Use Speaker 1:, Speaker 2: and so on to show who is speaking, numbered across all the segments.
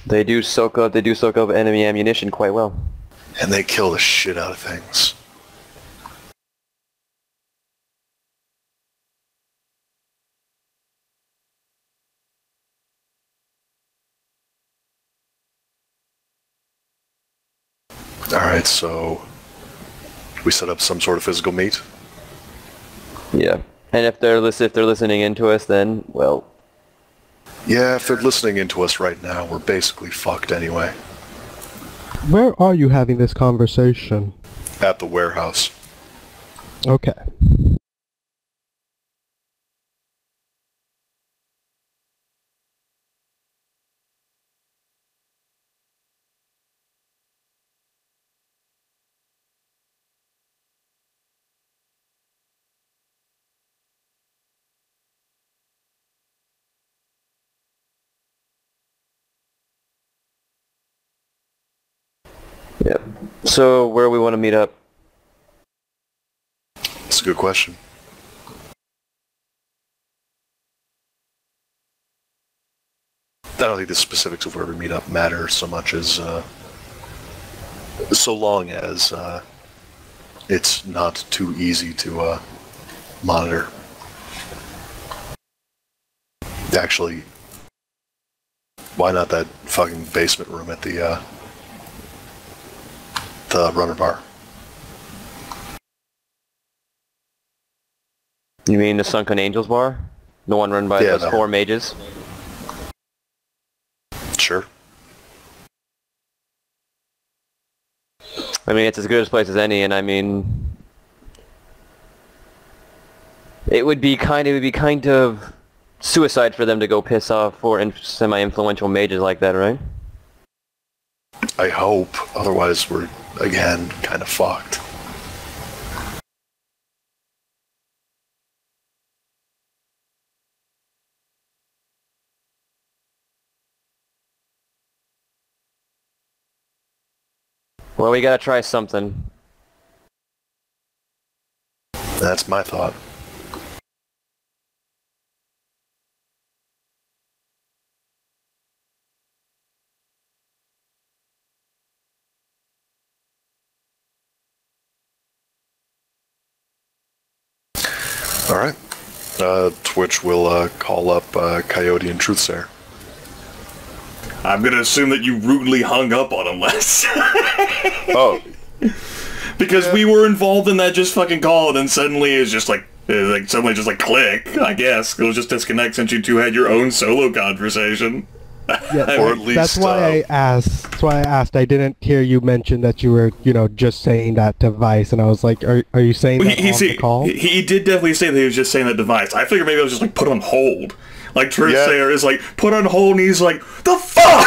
Speaker 1: They do soak up enemy ammunition quite well.
Speaker 2: And they kill the shit out of things. Alright, so we set up some sort of physical meet?
Speaker 1: Yeah. And if they're listening into us, then, well...
Speaker 2: Yeah, if they're listening into us right now, we're basically fucked anyway.
Speaker 3: Where are you having this conversation?
Speaker 2: At the warehouse.
Speaker 3: Okay.
Speaker 1: Yep. So, where we want to meet up?
Speaker 2: That's a good question. I don't think the specifics of where we meet up matter so much as, so long as, it's not too easy to, monitor. Actually, why not that fucking basement room at the runner bar?
Speaker 1: You mean the Sunken Angels bar? The one run by those 4 mages?
Speaker 2: Sure.
Speaker 1: I mean, it's as good a place as any, and I mean... It would be kind of suicide for them to go piss off 4 semi-influential mages like that, right?
Speaker 2: I hope. Otherwise, we're, again, kind of fucked.
Speaker 1: Well, we gotta try something.
Speaker 2: That's my thought. Alright. Twitch will call up Coyote and Truthsayer.
Speaker 4: I'm gonna assume that you rudely hung up on him, Les.
Speaker 2: Oh.
Speaker 4: Because we were involved in that just fucking call, and then suddenly it's just like, suddenly just like click, I guess. It was just disconnect since you two had your own solo conversation.
Speaker 3: Yeah,
Speaker 2: or at least,
Speaker 3: that's why I asked. That's why I asked. I didn't hear you mention that you were, just saying that device, and I was like, "Are you saying that on the call?"
Speaker 4: He did definitely say that he was just saying that device. I figured maybe it was just like put on hold. Like Truthsayer is like put on hold, and he's like, "The fuck?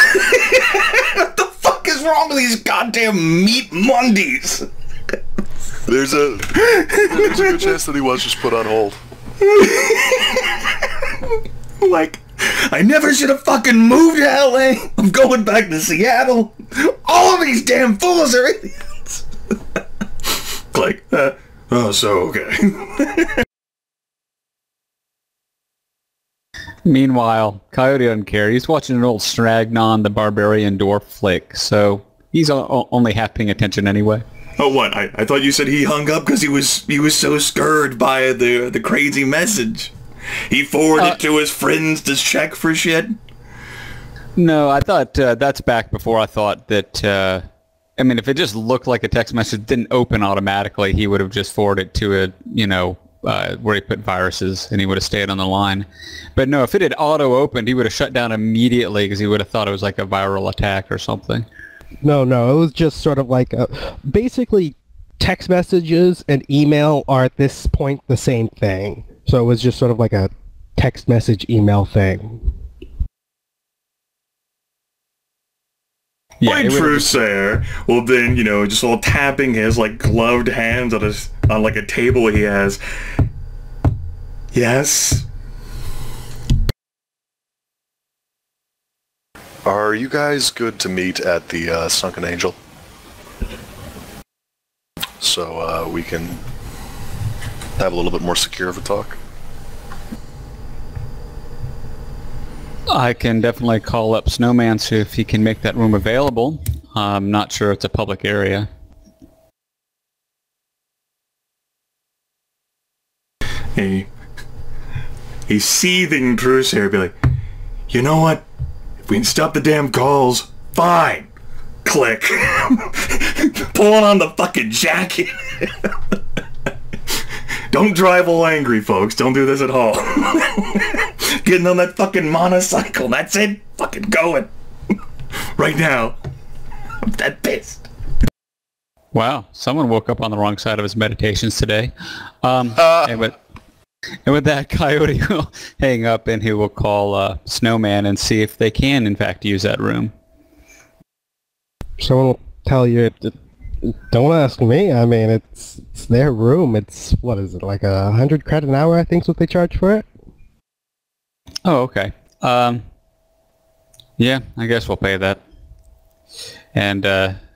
Speaker 4: What the fuck is wrong with these goddamn meat Mondays?"
Speaker 2: There's a good chance that he was just put on hold.
Speaker 4: Like, I never should have fucking moved to LA. I'm going back to Seattle. All of these damn fools are idiots. Like, okay.
Speaker 5: Meanwhile, Coyote doesn't care. He's watching an old Stragnon the Barbarian Dwarf flick, so he's only half paying attention anyway.
Speaker 4: Oh, what? I thought you said he hung up because he was so scared by the crazy message. He forwarded it to his friends to check for shit.
Speaker 5: No, I thought that's back before I thought that. I mean, if it just looked like a text message didn't open automatically, he would have just forwarded it to a where he put viruses, and he would have stayed on the line. But no, if it had auto-opened, he would have shut down immediately because he would have thought it was like a viral attack or something.
Speaker 3: No, it was just sort of like basically text messages and email are at this point the same thing. So it was just sort of like a text message email thing.
Speaker 4: Yeah, Truthsayer will then, just all tapping his like gloved hands on like a table he has. Yes.
Speaker 2: Are you guys good to meet at the Sunken Angel? So we can have a little bit more secure of a talk.
Speaker 5: I can definitely call up Snowman, see if he can make that room available. I'm not sure it's a public area.
Speaker 4: A seething truce here. Be like, you know what? If we can stop the damn calls, fine. Click. Pulling on the fucking jacket. Don't drive all angry, folks. Don't do this at home. Getting on that fucking motorcycle. That's it. Fucking going. Right now. I'm that pissed.
Speaker 5: Wow, someone woke up on the wrong side of his meditations today. And with that, Coyote will hang up and he will call Snowman and see if they can, in fact, use that room.
Speaker 3: Someone will tell you, don't ask me. I mean, it's their room. It's, what is it, like 100 credit an hour, I think is what they charge for it?
Speaker 5: Oh, okay. Yeah, I guess we'll pay that. And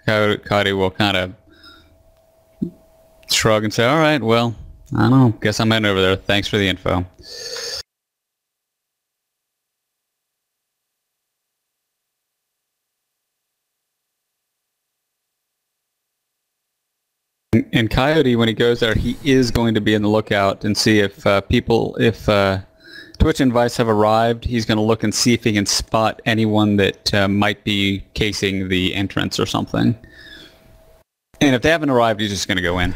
Speaker 5: Coyote will kind of shrug and say, all right, well, I don't know. Guess I'm heading over there. Thanks for the info. And Coyote, when he goes there, he is going to be in the lookout and see if Twitch and Vice have arrived. He's going to look and see if he can spot anyone that might be casing the entrance or something. And if they haven't arrived, he's just going to go in.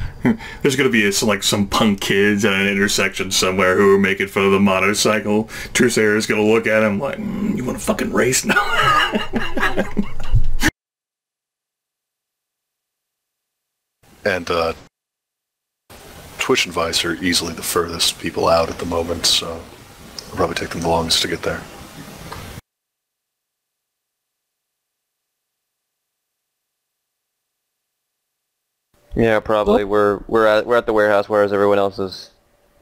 Speaker 4: There's going to be some punk kids at an intersection somewhere who are making fun of the motorcycle. Trusair is going to look at him like, you want to fucking race now?
Speaker 2: And Twitch and Vice are easily the furthest people out at the moment, so it'll probably take them the longest to get there.
Speaker 1: Yeah, probably. We're at the warehouse, whereas everyone else is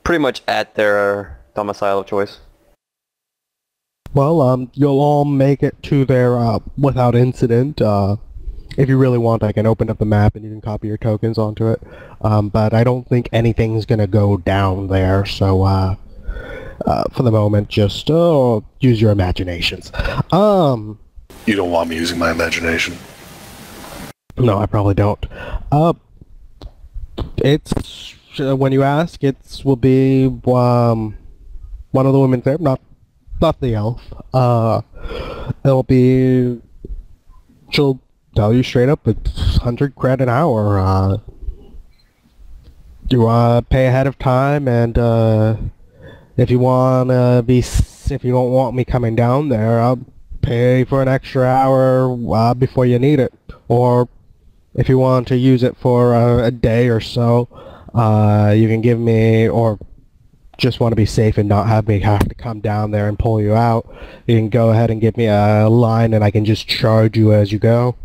Speaker 1: pretty much at their domicile of choice.
Speaker 3: Well, you'll all make it to there without incident. If you really want, I can open up the map and you can copy your tokens onto it. But I don't think anything's gonna go down there, so for the moment, just use your imaginations.
Speaker 2: You don't want me using my imagination?
Speaker 3: No, I probably don't. It's when you ask, will be one of the women there, not the elf. It'll be. She'll tell you straight up, it's 100 credit an hour. You pay ahead of time, and if you if you don't want me coming down there, I'll pay for an extra hour before you need it. Or if you want to use it for a day or so, you can give me, or just want to be safe and not have me have to come down there and pull you out, you can go ahead and give me a line and I can just charge you as you go.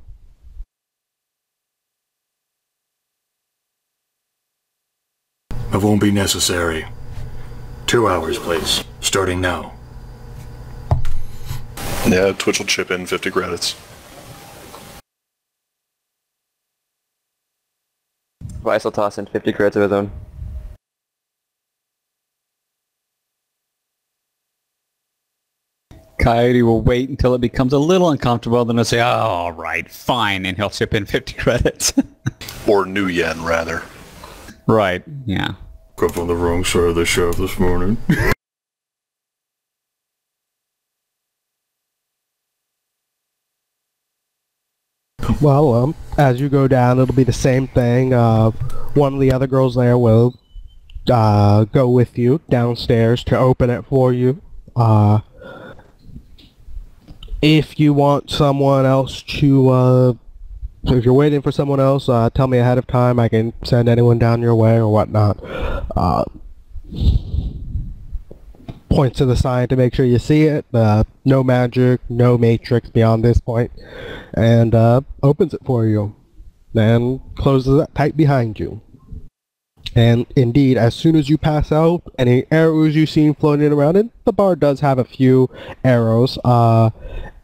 Speaker 4: It won't be necessary. 2 hours, please. Starting now.
Speaker 2: Yeah, Twitch will chip in 50 credits.
Speaker 1: Vice will toss in 50 credits of his own.
Speaker 5: Coyote will wait until it becomes a little uncomfortable, then he'll say, oh, all right, fine, and he'll chip in 50 credits.
Speaker 2: Or new yen, rather.
Speaker 5: Right, yeah.
Speaker 4: Got on the wrong side of the show this morning.
Speaker 3: Well, as you go down, it'll be the same thing. One of the other girls there will go with you downstairs to open it for you. If you want someone else to, if you're waiting for someone else, tell me ahead of time. I can send anyone down your way or whatnot. Point to the sign to make sure you see it. No magic, no matrix beyond this point. And opens it for you. Then closes it tight behind you. And indeed, as soon as you pass out, any arrows you've seen floating around it, the bar does have a few arrows,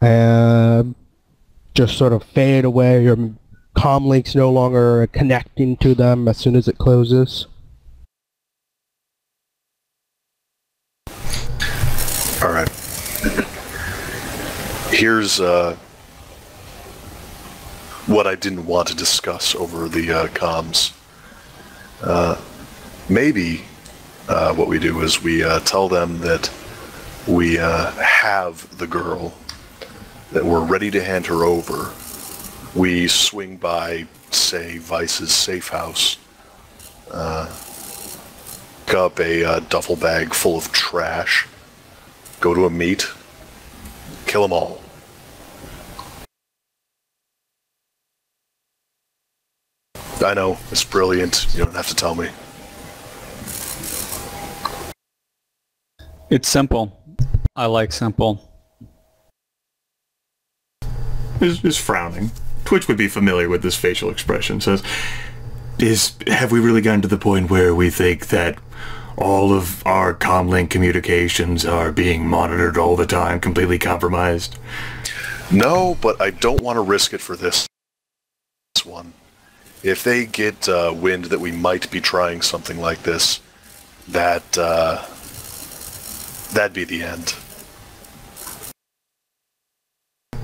Speaker 3: and just sort of fade away. Your comm link's no longer connecting to them as soon as it closes.
Speaker 2: Alright. Here's what I didn't want to discuss over the comms. Maybe what we do is we tell them that we have the girl, that we're ready to hand her over. We swing by, say, Vice's safe house, pick up a duffel bag full of trash, go to a meet, kill them all. I know, it's brilliant. You don't have to tell me.
Speaker 5: It's simple. I like simple.
Speaker 4: Is frowning. Twitch would be familiar with this facial expression. Says, have we really gotten to the point where we think that all of our comlink communications are being monitored all the time, completely compromised?
Speaker 2: No, but I don't want to risk it for this one. If they get wind that we might be trying something like this, that'd be the end.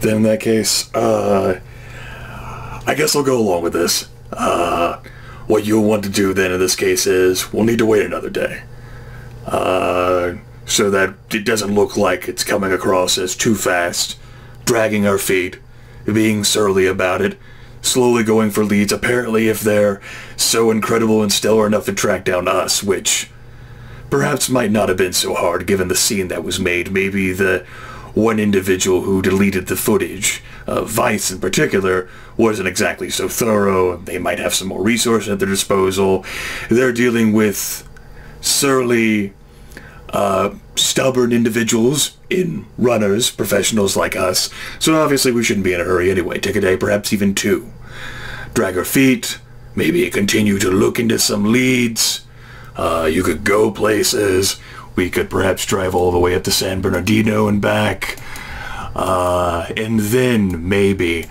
Speaker 4: Then in that case, I guess I'll go along with this. What you'll want to do then in this case is we'll need to wait another day. So that it doesn't look like it's coming across as too fast, dragging our feet, being surly about it, slowly going for leads, apparently if they're so incredible and stellar enough to track down us, which perhaps might not have been so hard given the scene that was made. Maybe the one individual who deleted the footage, Vice in particular, wasn't exactly so thorough. They might have some more resources at their disposal. They're dealing with surly, stubborn individuals in runners, professionals like us, so obviously we shouldn't be in a hurry anyway. Take a day, perhaps even two. Drag our feet, maybe continue to look into some leads. You could go places. We could perhaps drive all the way up to San Bernardino and back. And then maybe,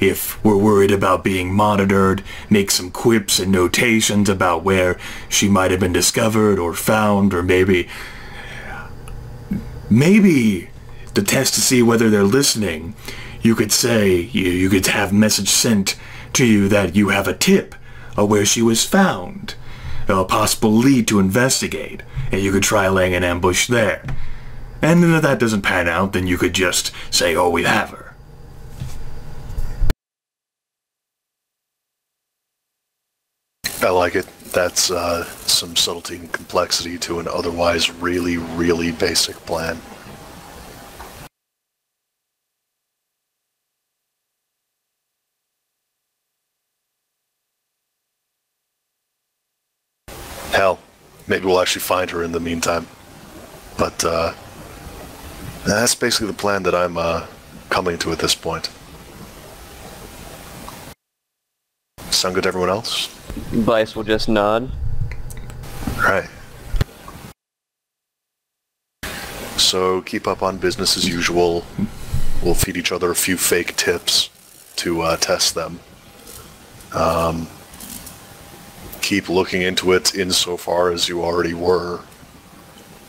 Speaker 4: if we're worried about being monitored, make some quips and notations about where she might have been discovered or found, or maybe to test to see whether they're listening, you could say, you could have a message sent to you that you have a tip of where she was found, a possible lead to investigate, and you could try laying an ambush there. And then if that doesn't pan out, then you could just say, oh, we have her.
Speaker 2: I like it. That's some subtlety and complexity to an otherwise really, really basic plan. Hell, maybe we'll actually find her in the meantime. But that's basically the plan that I'm coming to at this point. Sound good to everyone else?
Speaker 1: Vice will just nod.
Speaker 2: Right. So keep up on business as usual. We'll feed each other a few fake tips to test them. Keep looking into it insofar as you already were.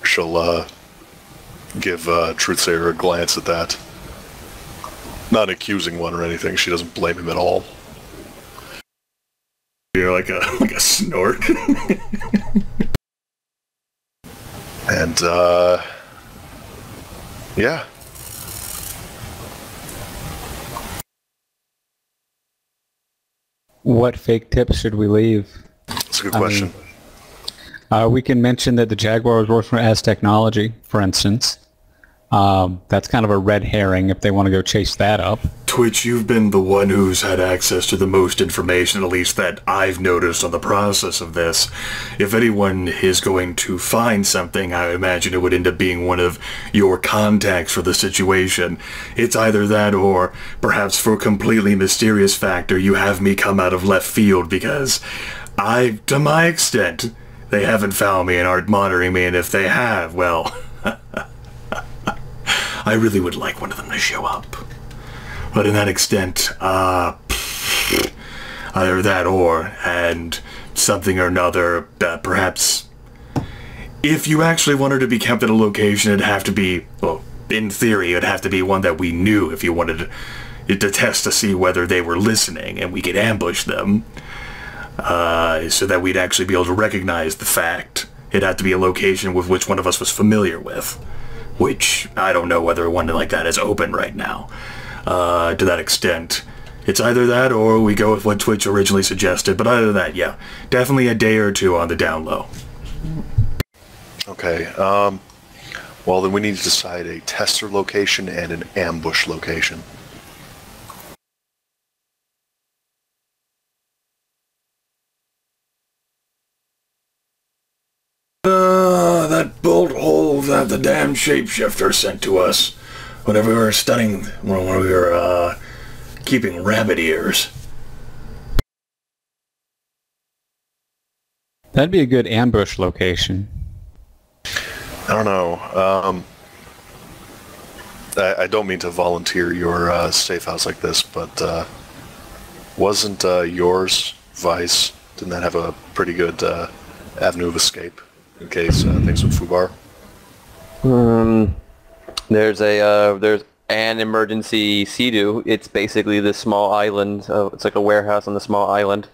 Speaker 2: She'll give Truthsayer a glance at that. Not an accusing one or anything. She doesn't blame him at all.
Speaker 4: You're like a snort.
Speaker 2: And yeah.
Speaker 5: What fake tips should we leave?
Speaker 2: That's a good question.
Speaker 5: We can mention that the Jaguar was working as technology, for instance. That's kind of a red herring if they want to go chase that up.
Speaker 4: Twitch, you've been the one who's had access to the most information, at least that I've noticed on the process of this. If anyone is going to find something, I imagine it would end up being one of your contacts for the situation. It's either that or, perhaps for a completely mysterious factor, you have me come out of left field because to my extent, they haven't found me and aren't monitoring me, and if they have, well, I really would like one of them to show up. But in that extent, either that or, and something or another, perhaps, if you actually wanted to be kept at a location, it'd have to be, well, in theory, it'd have to be one that we knew if you wanted to test to see whether they were listening, and we could ambush them, so that we'd actually be able to recognize the fact. It'd have to be a location with which one of us was familiar with, which I don't know whether one like that is open right now. To that extent, it's either that or we go with what Twitch originally suggested, but other than that, yeah, definitely a day or two on the down low.
Speaker 2: Okay, well then we need to decide a tester location and an ambush location.
Speaker 4: That bolt hole that the damn shapeshifter sent to us whenever we were when we were, keeping rabbit ears.
Speaker 5: That'd be a good ambush location.
Speaker 2: I don't know. I don't mean to volunteer your safe house like this, but wasn't yours, Vice, didn't that have a pretty good avenue of escape in case things with Fubar?
Speaker 1: There's an emergency Sea-Doo. It's basically this small island. It's like a warehouse on the small island.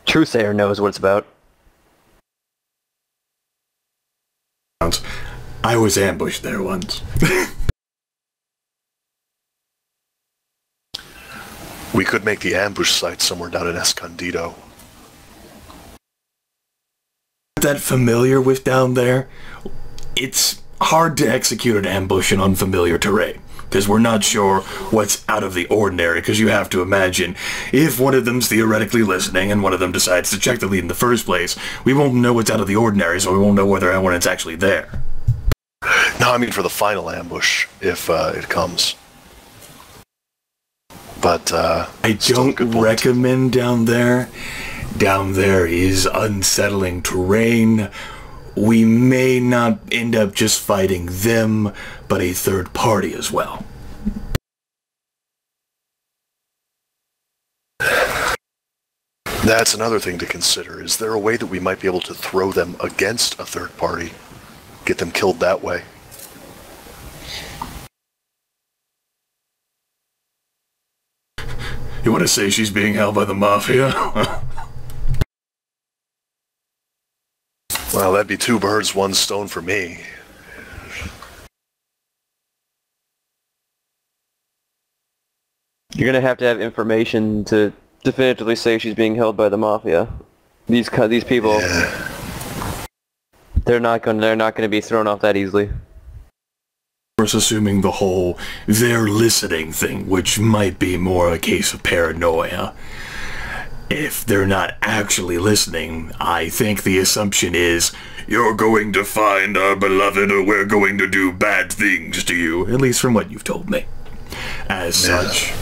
Speaker 1: Truthsayer knows what it's about.
Speaker 4: I was ambushed there once.
Speaker 2: We could make the ambush site somewhere down in Escondido.
Speaker 4: That familiar with down there? It's hard to execute an ambush in unfamiliar terrain, because we're not sure what's out of the ordinary, because you have to imagine, if one of them's theoretically listening and one of them decides to check the lead in the first place, we won't know what's out of the ordinary, so we won't know whether it's actually there.
Speaker 2: No, I mean for the final ambush, if it comes. But,
Speaker 4: I don't recommend down there. Down there is unsettling terrain. We may not end up just fighting them, but a third party as well.
Speaker 2: That's another thing to consider. Is there a way that we might be able to throw them against a third party? Get them killed that way?
Speaker 4: You want to say she's being held by the Mafia?
Speaker 2: Well, that'd be 2 birds, 1 stone for me.
Speaker 1: You're gonna have to have information to definitively say she's being held by the Mafia. These people,
Speaker 2: Yeah.
Speaker 1: they're not gonna be thrown off that easily.
Speaker 4: Of course, assuming the whole they're listening thing, which might be more a case of paranoia. If they're not actually listening, I think the assumption is, you're going to find our beloved or we're going to do bad things to you, at least from what you've told me. As such,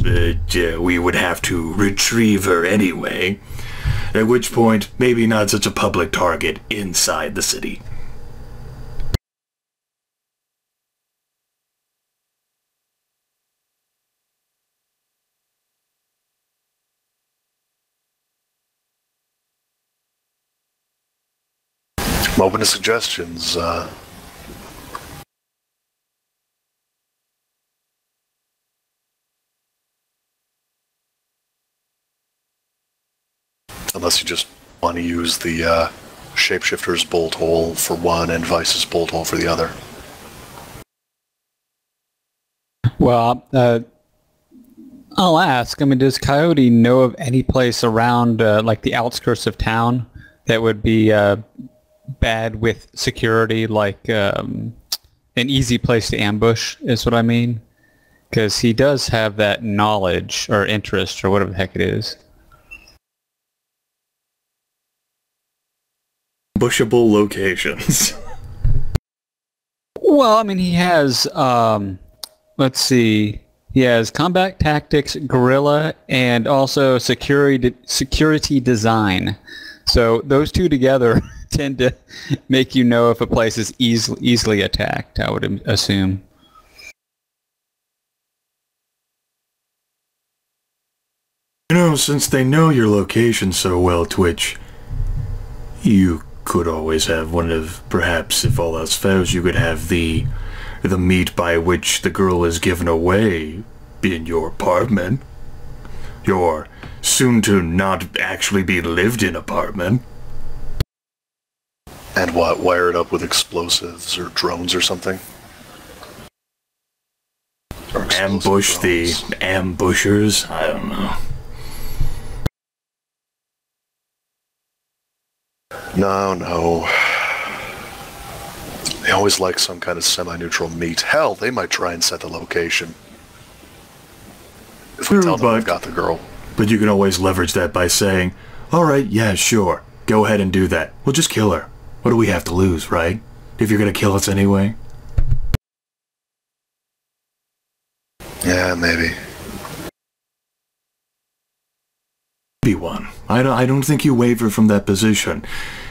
Speaker 4: we would have to retrieve her anyway, at which point, maybe not such a public target inside the city.
Speaker 2: I'm open to suggestions. Unless you just want to use the shapeshifter's bolt hole for one and Vice's bolt hole for the other.
Speaker 5: Well, I'll ask. I mean, does Coyote know of any place around, like the outskirts of town, that would be bad with security, like an easy place to ambush, is what I mean? Because he does have that knowledge or interest or whatever the heck it is.
Speaker 4: Ambushable locations.
Speaker 5: Well, I mean, he has, let's see, he has combat tactics, guerrilla, and also security design. So those two together tend to make you know if a place is easily attacked, I would assume.
Speaker 4: You know, since they know your location so well, Twitch, you could always have one of, perhaps if all else fails, you could have the the meat by which the girl is given away in your apartment. Your soon-to-not actually be lived-in apartment.
Speaker 2: And what, wire it up with explosives or drones or something? Or
Speaker 4: Ambush the
Speaker 2: drones.
Speaker 4: ambushers? I don't know.
Speaker 2: No. They always like some kind of semi-neutral meat. Hell, they might try and set the location. If we tell them we've got the girl.
Speaker 4: But you can always leverage that by saying, alright, yeah, sure, go ahead and do that. We'll just kill her. What do we have to lose, right? If you're gonna kill us anyway?
Speaker 2: Yeah, maybe.
Speaker 4: Be one. I don't think you waver from that position.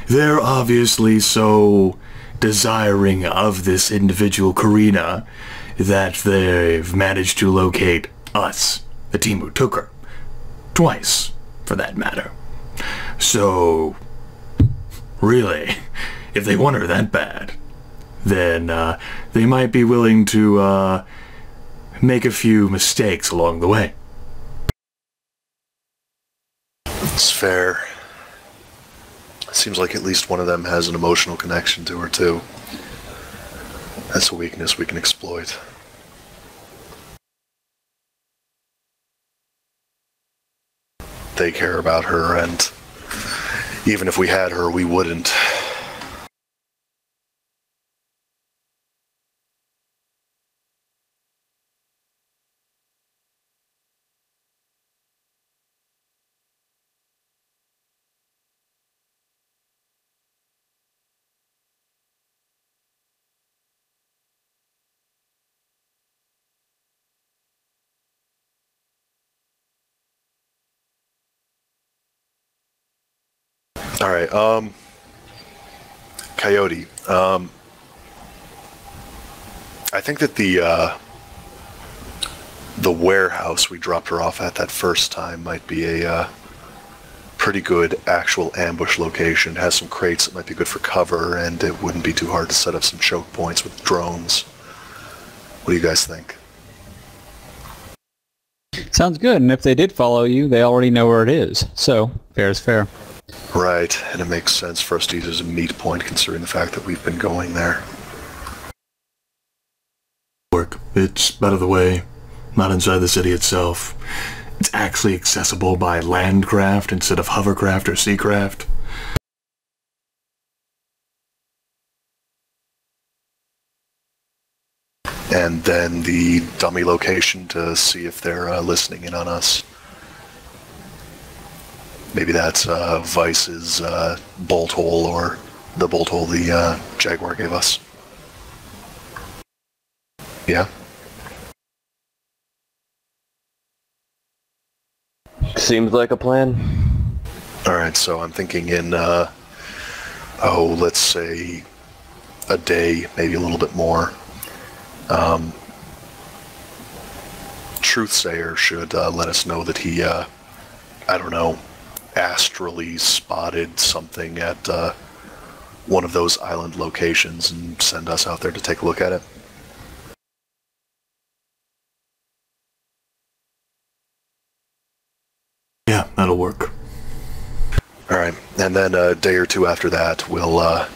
Speaker 4: They're obviously so desiring of this individual Karina that they've managed to locate us, the team who took her. Twice, for that matter. So, really, if they want her that bad, then they might be willing to make a few mistakes along the way.
Speaker 2: It's fair. Seems like at least one of them has an emotional connection to her, too. That's a weakness we can exploit. They care about her, and even if we had her, we wouldn't. Alright, Coyote, I think that the warehouse we dropped her off at that first time might be a pretty good actual ambush location. It has some crates that might be good for cover, and it wouldn't be too hard to set up some choke points with drones. What do you guys think?
Speaker 5: Sounds good, and if they did follow you, they already know where it is. So, fair is fair.
Speaker 2: Right, and it makes sense for us to use as a meet point considering the fact that we've been going there.
Speaker 4: Work. It's out of the way, not inside the city itself. It's actually accessible by landcraft instead of hovercraft or seacraft.
Speaker 2: And then the dummy location to see if they're listening in on us. Maybe that's Vice's bolt hole, or the bolt hole the Jaguar gave us. Yeah?
Speaker 1: Seems like a plan.
Speaker 2: Alright, so I'm thinking in, let's say a day, maybe a little bit more. Truthsayer should let us know that he, I don't know, astrally spotted something at one of those island locations and send us out there to take a look at it.
Speaker 4: Yeah, that'll work.
Speaker 2: Alright, and then a day or two after that, we'll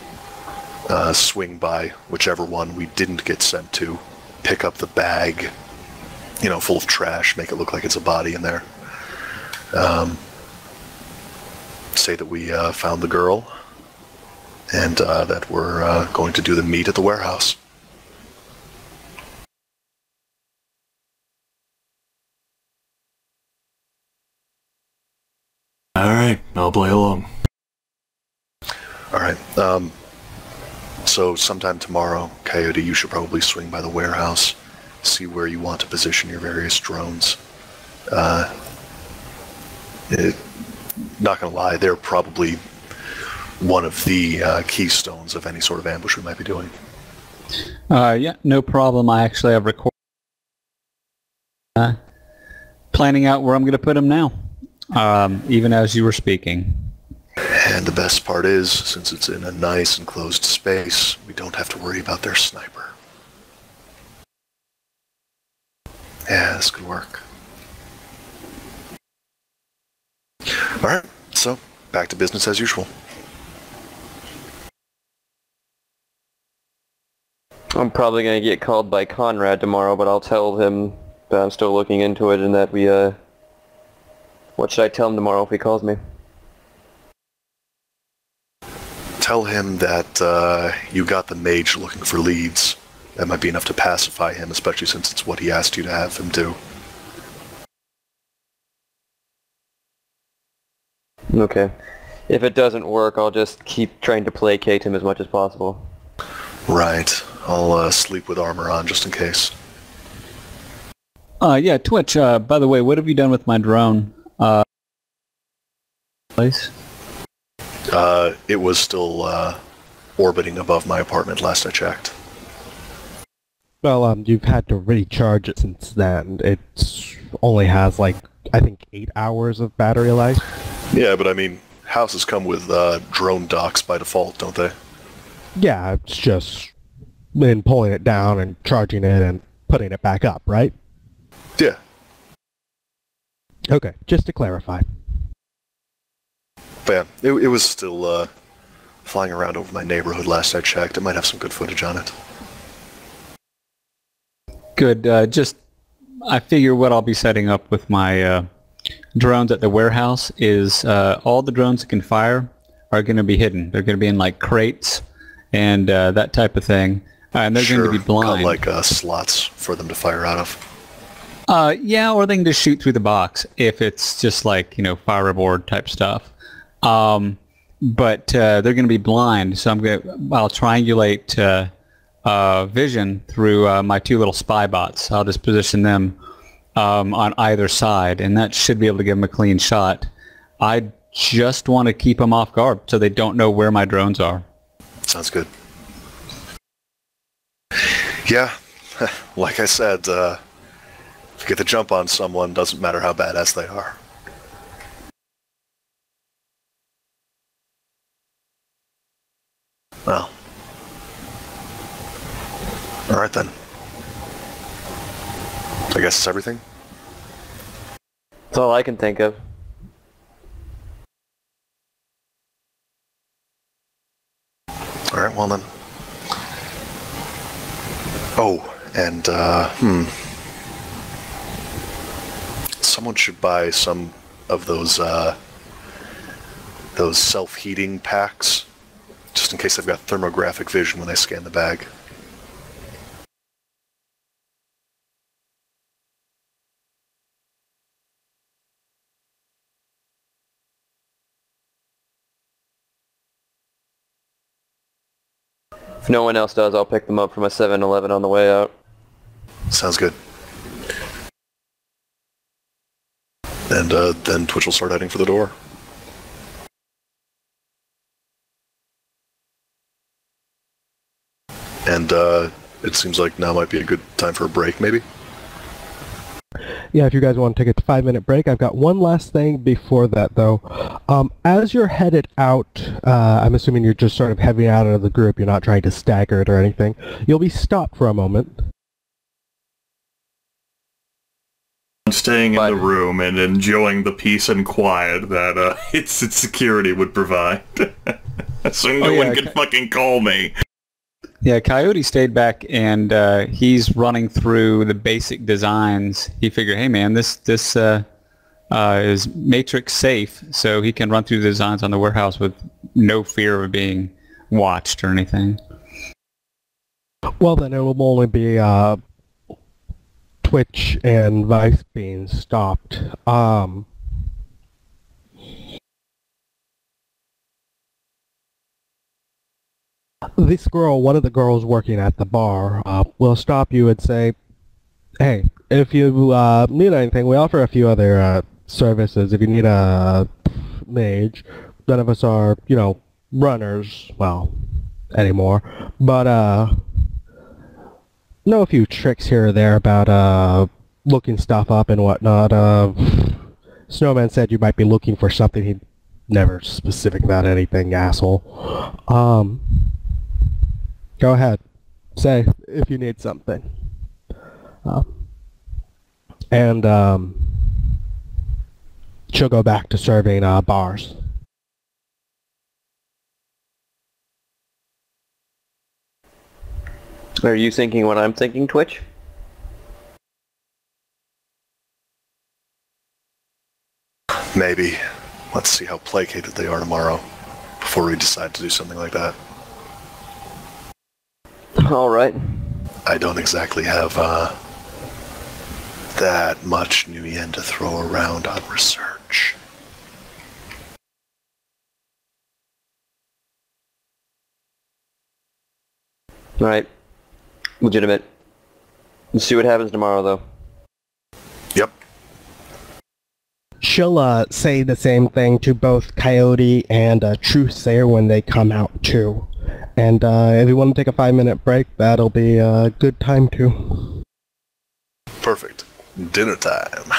Speaker 2: swing by whichever one we didn't get sent to, pick up the bag, you know, full of trash, make it look like it's a body in there. Say that we found the girl, and that we're going to do the meet at the warehouse.
Speaker 4: Alright, I'll play along.
Speaker 2: Alright, so sometime tomorrow, Coyote, you should probably swing by the warehouse, see where you want to position your various drones. Not gonna lie, they're probably one of the keystones of any sort of ambush we might be doing.
Speaker 5: Yeah, no problem. I actually have recorded planning out where I'm going to put them now, even as you were speaking.
Speaker 2: And the best part is, since it's in a nice enclosed space, we don't have to worry about their sniper. Yeah, this could work. Alright, so back to business as usual.
Speaker 1: I'm probably going to get called by Conrad tomorrow, but I'll tell him that I'm still looking into it and that we, what should I tell him tomorrow if he calls me?
Speaker 2: Tell him that you got the mage looking for leads. That might be enough to pacify him, especially since it's what he asked you to have him do.
Speaker 1: Okay. If it doesn't work, I'll just keep trying to placate him as much as possible.
Speaker 2: Right. I'll sleep with armor on just in case.
Speaker 5: Yeah, Twitch, by the way, what have you done with my drone? Place?
Speaker 2: It was still orbiting above my apartment last I checked.
Speaker 3: Well, you've had to recharge it since then. It only has, like, I think 8 hours of battery life.
Speaker 2: Yeah, but I mean, houses come with drone docks by default, don't they?
Speaker 3: Yeah, it's just been pulling it down and charging it and putting it back up, right?
Speaker 2: Yeah.
Speaker 3: Okay, just to clarify.
Speaker 2: But yeah, it was still flying around over my neighborhood last I checked. It might have some good footage on it.
Speaker 5: Good. I figure what I'll be setting up with my drones at the warehouse is all the drones that can fire are going to be hidden. They're going to be in like crates and that type of thing. And they're going to be blind.
Speaker 2: Got like slots for them to fire out of.
Speaker 5: Yeah, or they can just shoot through the box if it's just like, fire reward type stuff. But they're going to be blind, so I'll triangulate vision through my two little spy bots. I'll just position them on either side, and that should be able to give them a clean shot. I just want to keep them off guard so they don't know where my drones are.
Speaker 2: Sounds good. Yeah, like I said, if you get the jump on someone, doesn't matter how badass they are. Well. Alright then. I guess it's everything?
Speaker 1: That's all I can think of.
Speaker 2: Alright, well then. Oh, and, someone should buy some of those self-heating packs, just in case they've got thermographic vision when they scan the bag.
Speaker 1: If no one else does, I'll pick them up from a 7-Eleven on the way out.
Speaker 2: Sounds good. And then Twitch will start heading for the door. And it seems like now might be a good time for a break, maybe?
Speaker 3: Yeah, if you guys want to take a 5-minute break, I've got one last thing before that, though. As you're headed out, I'm assuming you're just sort of heading out of the group, you're not trying to stagger it or anything. You'll be stopped for a moment.
Speaker 4: Staying in the room and enjoying the peace and quiet that its security would provide. So no one can fucking call me.
Speaker 5: Yeah, Coyote stayed back and he's running through the basic designs. He figured, hey man, this is matrix safe, so he can run through the designs on the warehouse with no fear of being watched or anything.
Speaker 3: Well, then it will only be Twitch and Vice being stopped. This girl, one of the girls working at the bar, will stop you and say, hey, if you need anything, we offer a few other services. If you need a mage, none of us are, runners, well, anymore, but know a few tricks here or there about looking stuff up and whatnot. Snowman said you might be looking for something. He never specific about anything, asshole. Go ahead. Say if you need something. And she'll go back to serving bars.
Speaker 1: Are you thinking what I'm thinking, Twitch?
Speaker 2: Maybe. Let's see how placated they are tomorrow before we decide to do something like that.
Speaker 1: All right.
Speaker 2: I don't exactly have that much new yen to throw around on research.
Speaker 1: All right. Legitimate. Let's see what happens tomorrow, though.
Speaker 2: Yep.
Speaker 3: She'll say the same thing to both Coyote and Truthsayer when they come out too. And if you want to take a 5-minute break, that'll be a good time too.
Speaker 2: Perfect. Dinner time.